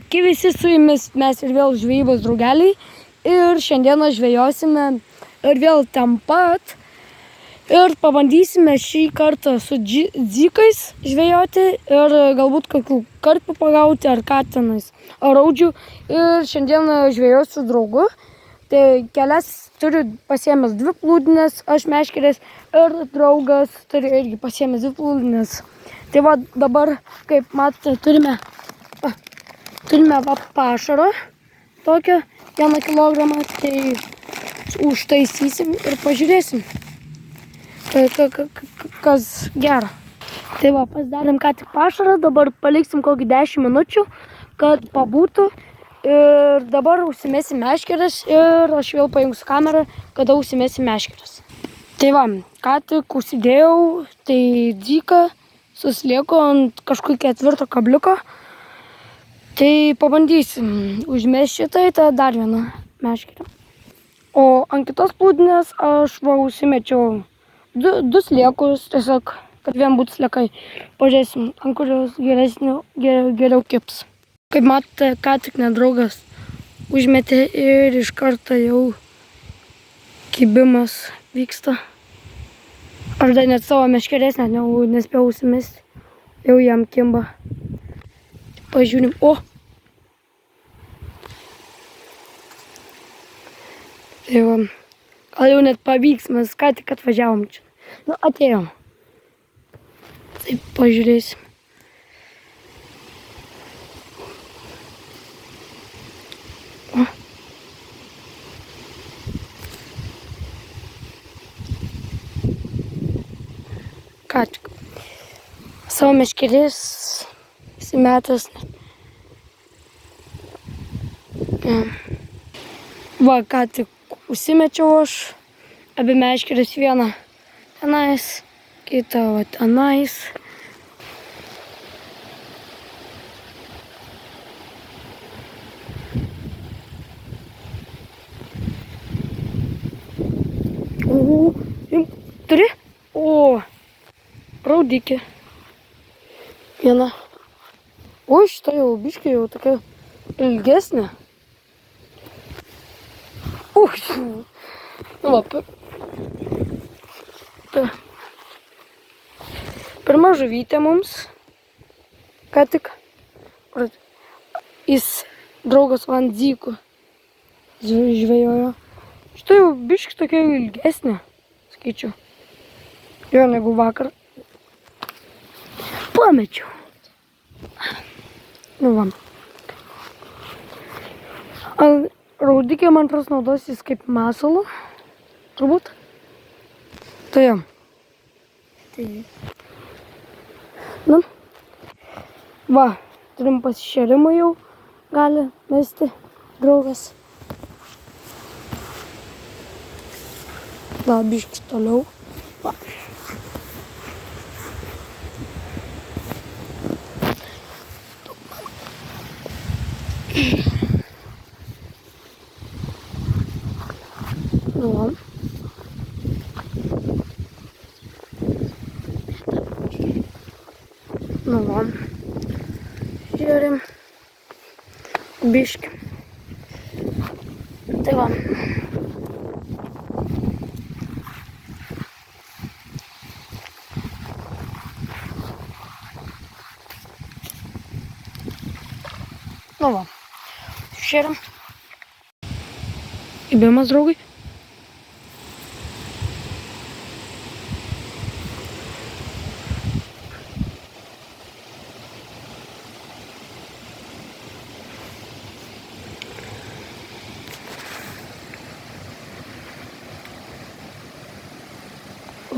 Sveiki visi, su jumis mes ir vėl žvejybos draugeliai ir šiandieną žvejosime ir vėl ten pat ir pabandysime šį kartą su dzykais žvejoti ir galbūt kokių karpių pagauti ar katinais ar raudžių. Ir šiandieną žvejosiu su draugu, tai kelias turiu pasiėmęs 2 plūdines, aš meškerės ir draugas turi irgi pasiėmęs 2 plūdines. Tai va dabar, kaip matote, turime va pašaro tokio 1 kilogramą, tai užtaisysim ir pažiūrėsim, kas gero. Tai va, pasidarėm ką tik pašarą, dabar paliksim kokį 10 minučių, kad pabūtų ir dabar užsimesim meškeres ir aš vėl pajungsiu kamerą, kada užsimesim meškeres. Tai va, ką tik užsidėjau, tai dzyką susilieku ant kažkokio 4 kabliuko. Tai pabandysim užmesti šitai, tada dar vieną meškerę. O ant kitos plūdinės aš va užsimečiau 2 sliekus, tiesiog, kad vien būtų sliekai. Pažiūrėsim, ant kurios geriau kips. Kaip matote, ką tik nedraugas užmetė ir iš karto jau kibimas vyksta. Aš dar net savo meškerės net nespėjau užsimesti, jau jam kimba. Pažiūrim, o! Tai va, gal jau net pavyks, mes ką tik atvažiavom čia. Nu, atėjom. Taip, pažiūrėsim. O. Ką tik. Savo meškerės įsimetęs. Va, ką tik užsimečiau aš, abi meškerės, vieną tenais, kitą va tenais. Turi? O, raudikė. Viena. O, šita jau biškė jau tokia ilgesnė. Nu va, pirma žuvytė mums, ką tik, jis draugas van dzykų žvejojo. Štai jau biškį tokia ilgesnė, skaičiu, jo negu vakar. Pamečiau. Nu va. Raudikė, man atrodo, naudosis kaip masalu, turbūt. Tai jau. Nu. Va, turim pasišėrimą jau, gali mesti draugas. Da, biškį toliau. Va. Nu va. Nu va. Žiūrim. Biškį. Tai va. Nu va. Žiūrim. Kibimas, draugai.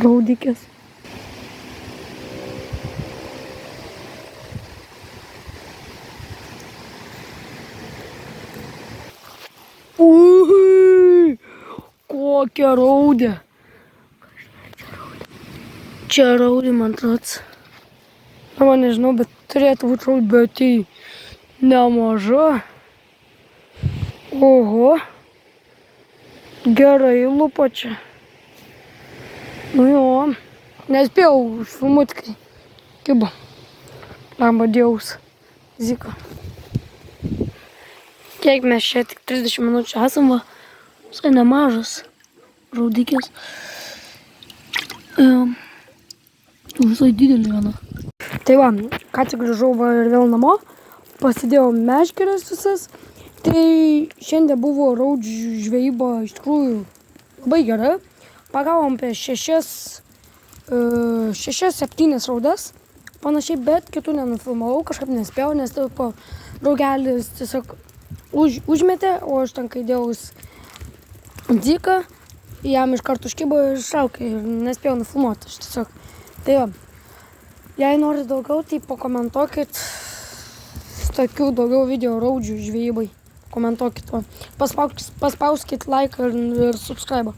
Raudikės. Ui, kokia raudė. Čia raudė, man atrodo. Na, man nežinau, bet turėtų būti raudė, bet tai nemaža. Oho. Gerai lupa čia. Nu jo, nespėjau užfilmuoti, kai kibo. Lamba Dievs, Zika. Kiek mes čia tik 30 minučių esam, va. Visai nemažas raudikės. Visai didelį viena. Tai va, ką tik grįžau va ir vėl namo. Pasidėjau meškeres visas. Tai šiandien buvo raudžių žvejyba iš tikrųjų labai gera. Pagavom apie 6-7 raudas. Panašiai, bet kitų nenufilmavau, kažkaip nespėjau, nes po draugelis tiesiog užmetė, o aš ten kai dėjau dziką, jam iš karto užkibo ir ištraukė ir nespėjau nufilmuoti. Aš tiesiog, tai va, jei norit daugiau, tai pakomentuokit tokių daugiau video raudžių žvejybai. Komentuokit, paspauskit like ir subscribe.